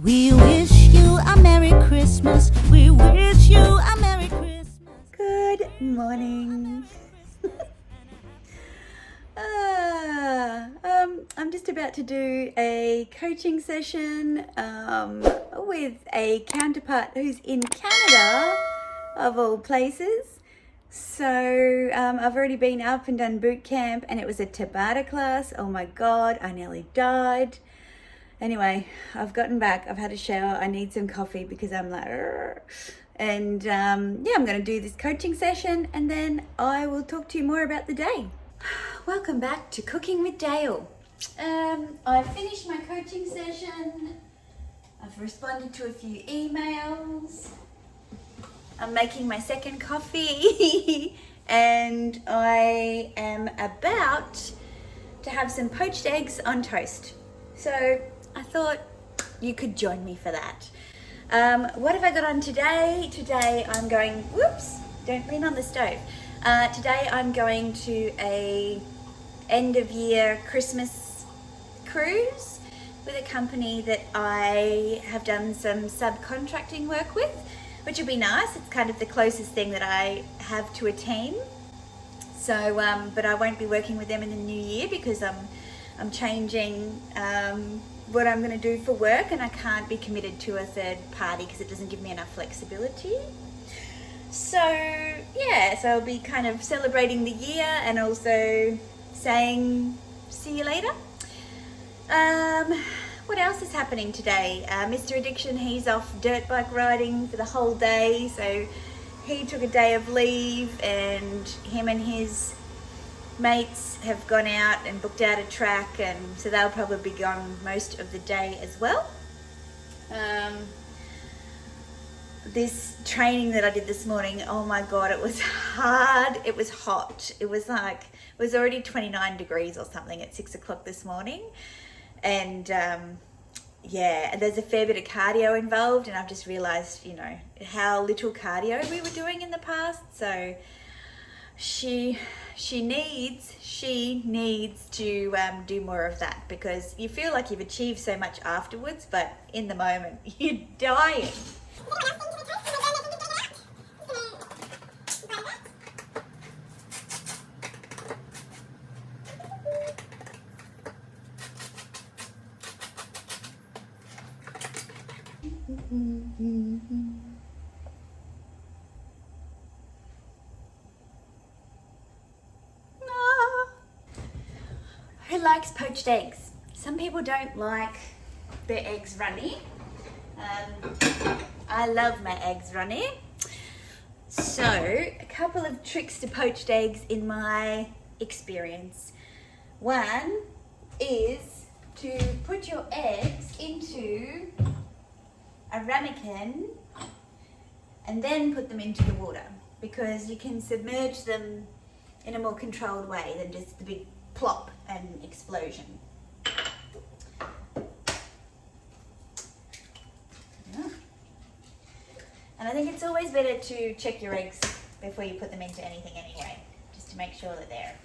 We wish you a Merry Christmas. We wish you a Merry Christmas. Good morning. I'm just about to do a coaching session with a counterpart who's in Canada, of all places. So I've already been up and done boot camp, and it was a Tabata class. Oh my God, I nearly died. Anyway, I've gotten back, I've had a shower, I need some coffee because I'm like, "Argh." And I'm going to do this coaching session, and then I will talk to you more about the day. Welcome back to Cooking with Dayle. I finished my coaching session. I've responded to a few emails. I'm making my second coffee and I am about to have some poached eggs on toast. So I thought you could join me for that. What have I got on today? Today I'm going, whoops, don't lean on the stove. Today I'm going to a end of year Christmas cruise with a company that I have done some subcontracting work with, which will be nice. It's kind of the closest thing that I have to a team. So, but I won't be working with them in the new year because I'm changing what I'm going to do for work, and I can't be committed to a third party because it doesn't give me enough flexibility. So yeah, so I'll be kind of celebrating the year and also saying see you later. What else is happening today? Mr. Addiction, he's off dirt bike riding for the whole day, so he took a day of leave, and him and his mates have gone out and booked out a track, and so they'll probably be gone most of the day as well. This training that I did this morning, oh my God, it was hard. It was hot. It was already 29 degrees or something at 6 o'clock this morning. And yeah, there's a fair bit of cardio involved, and I've just realized, you know, how little cardio we were doing in the past. So she needs to do more of that, because you feel like you've achieved so much afterwards, but in the moment you're dying. Who likes poached eggs? Some people don't like their eggs runny. I love my eggs runny. So, a couple of tricks to poached eggs in my experience. One is to put your eggs into a ramekin and then put them into the water, because you can submerge them in a more controlled way than just the big plop and explosion. Yeah. And I think it's always better to check your eggs before you put them into anything anyway, just to make sure that they're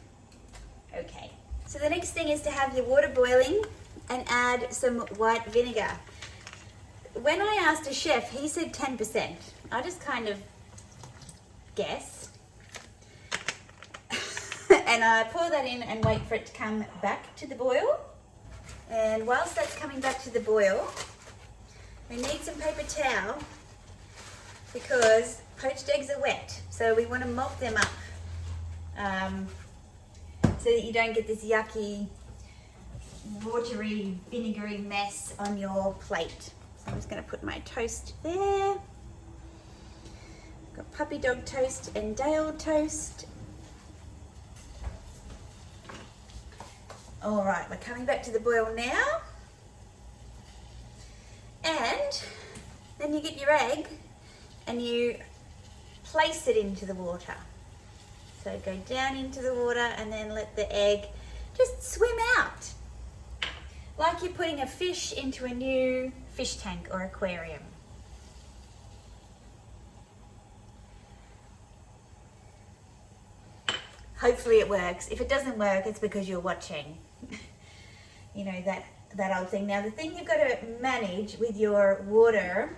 okay. So the next thing is to have your water boiling and add some white vinegar. When I asked a chef, he said 10%. I just kind of guessed. And I pour that in and wait for it to come back to the boil. And whilst that's coming back to the boil, we need some paper towel, because poached eggs are wet. So we want to mop them up so that you don't get this yucky, watery, vinegary mess on your plate. So I'm just going to put my toast there. Got puppy dog toast and Dayle toast. All right, we're coming back to the boil now. And then you get your egg and you place it into the water. So go down into the water and then let the egg just swim out. Like you're putting a fish into a new fish tank or aquarium. Hopefully it works. If it doesn't work, it's because you're watching. You know, that that old thing. Now the thing you've got to manage with your water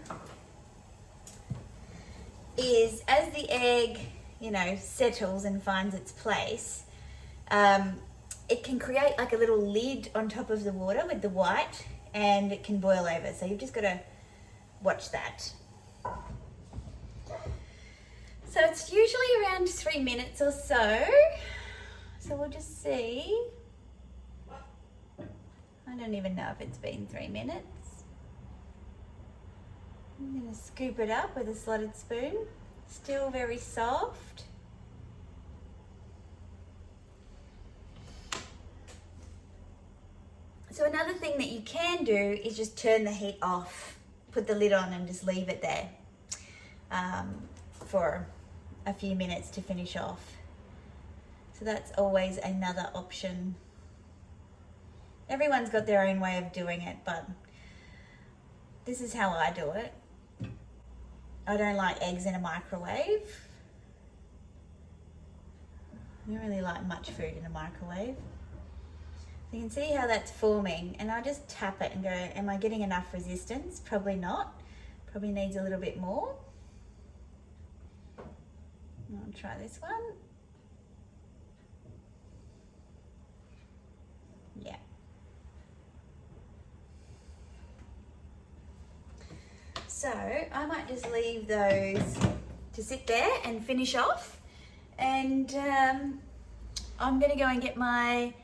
is as the egg, you know, settles and finds its place, it can create like a little lid on top of the water with the white, and it can boil over. So you've just got to watch that. So it's usually around 3 minutes or so. So we'll just see. I don't even know if it's been 3 minutes. I'm going to scoop it up with a slotted spoon. Still very soft. So another thing that you can do is just turn the heat off. Put the lid on and just leave it there for a few minutes to finish off. So that's always another option. Everyone's got their own way of doing it, but this is how I do it. I don't like eggs in a microwave. I don't really like much food in a microwave. You can see how that's forming, and I just tap it and go, am I getting enough resistance? Probably not. Probably needs a little bit more. I'll try this one. Yeah. So I might just leave those to sit there and finish off, and I'm gonna go and get my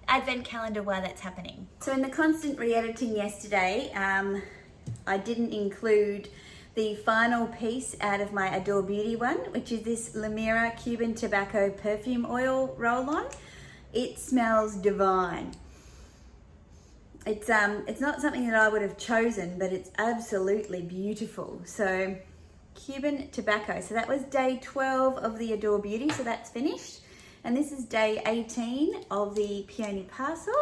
advent calendar while that's happening. So in the constant re-editing yesterday, I didn't include the final piece out of my Adore Beauty one, which is this Lamira Cuban Tobacco Perfume Oil Roll-On. It smells divine. It's not something that I would have chosen, but it's absolutely beautiful. So Cuban tobacco. So that was day 12 of the Adore Beauty, so that's finished. And this is day 18 of the Peony Parcel.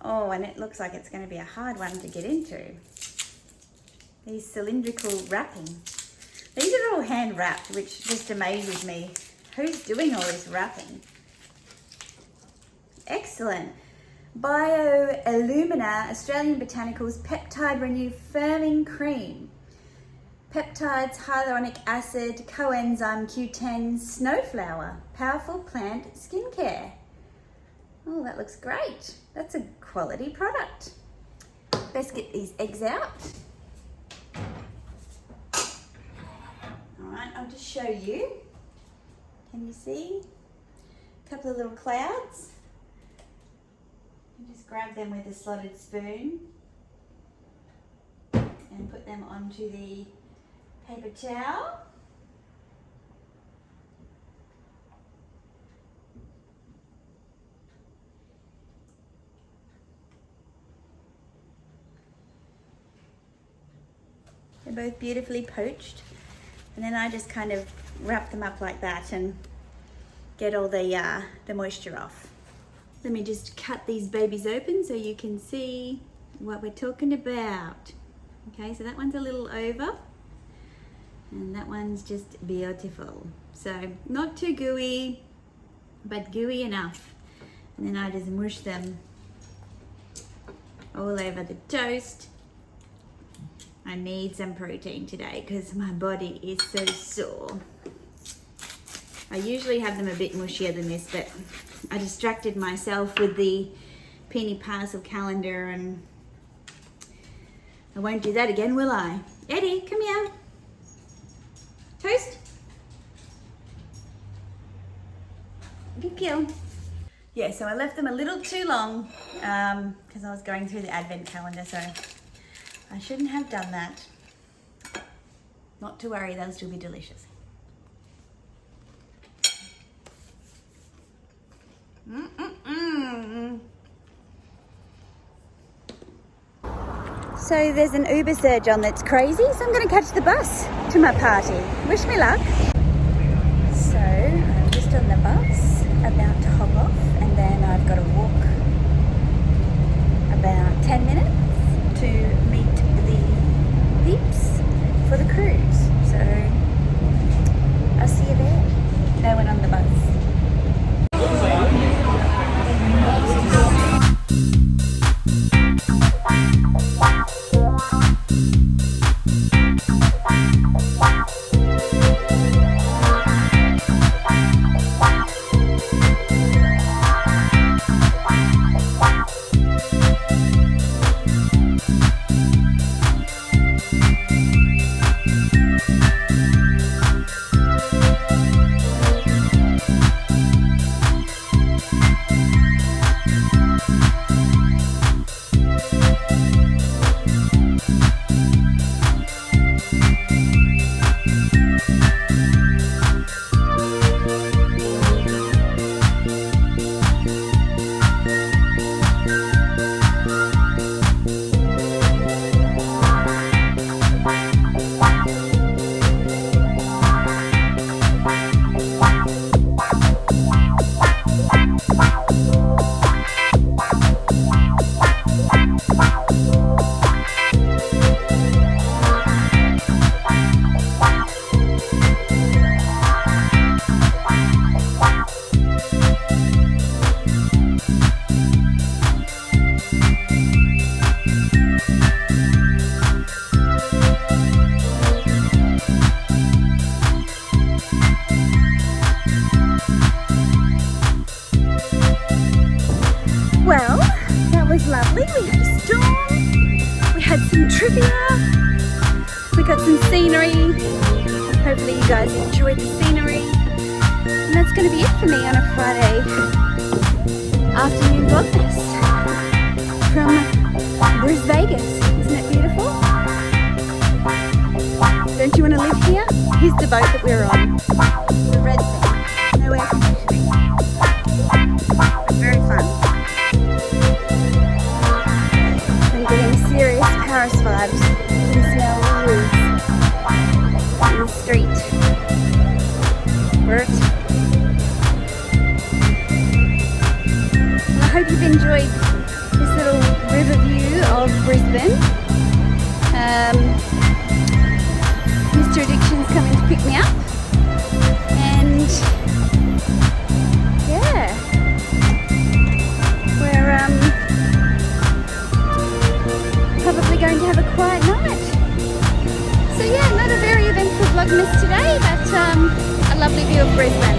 Oh, and it looks like it's going to be a hard one to get into. These cylindrical wrapping. These are all hand wrapped, which just amazes me. Who's doing all this wrapping? Excellent. Bio-Illumina Australian Botanicals Peptide Renew Firming Cream. Peptides, hyaluronic acid, coenzyme Q10, snowflower, powerful plant skincare. Oh, that looks great. That's a quality product. Best get these eggs out. All right, I'll just show you. Can you see? A couple of little clouds. Just grab them with a slotted spoon and put them onto the paper towel. They're both beautifully poached, and then I just kind of wrap them up like that and get all the moisture off. Let me just cut these babies open so you can see what we're talking about. Okay, so that one's a little over, and that one's just beautiful. So not too gooey, but gooey enough. And then I just mush them all over the toast. I need some protein today because my body is so sore. I usually have them a bit mushier than this, but I distracted myself with the Peony Parcel calendar, and I won't do that again, will I? Eddie, come here. Toast. Good girl. Yeah, so I left them a little too long because I was going through the advent calendar, so I shouldn't have done that. Not to worry, they'll still be delicious. So there's an Uber surge on that's crazy, so I'm going to catch the bus to my party. Wish me luck. So I'm just on the bus, about to hop off, and then I've got to walk about 10 minutes to meet the peeps for the cruise. So I'll see you there. No one on the bus. trivia. We got some scenery. Hopefully you guys enjoyed the scenery. And that's going to be it for me on a Friday afternoon Vlogmas from Brisbane. Isn't it beautiful? Don't you want to live here? Here's the boat that we're on. The red thing. No air conditioning. It's very fun. I'm getting serious Paris vibes. You can smell the woods in the street. Bert. I hope you've enjoyed this little river view of Brisbane. Mr. Addiction's coming to pick me up, and yeah, we're probably going to have a quiet night. So yeah, not a very eventful Vlogmas today, but a lovely view of Brisbane.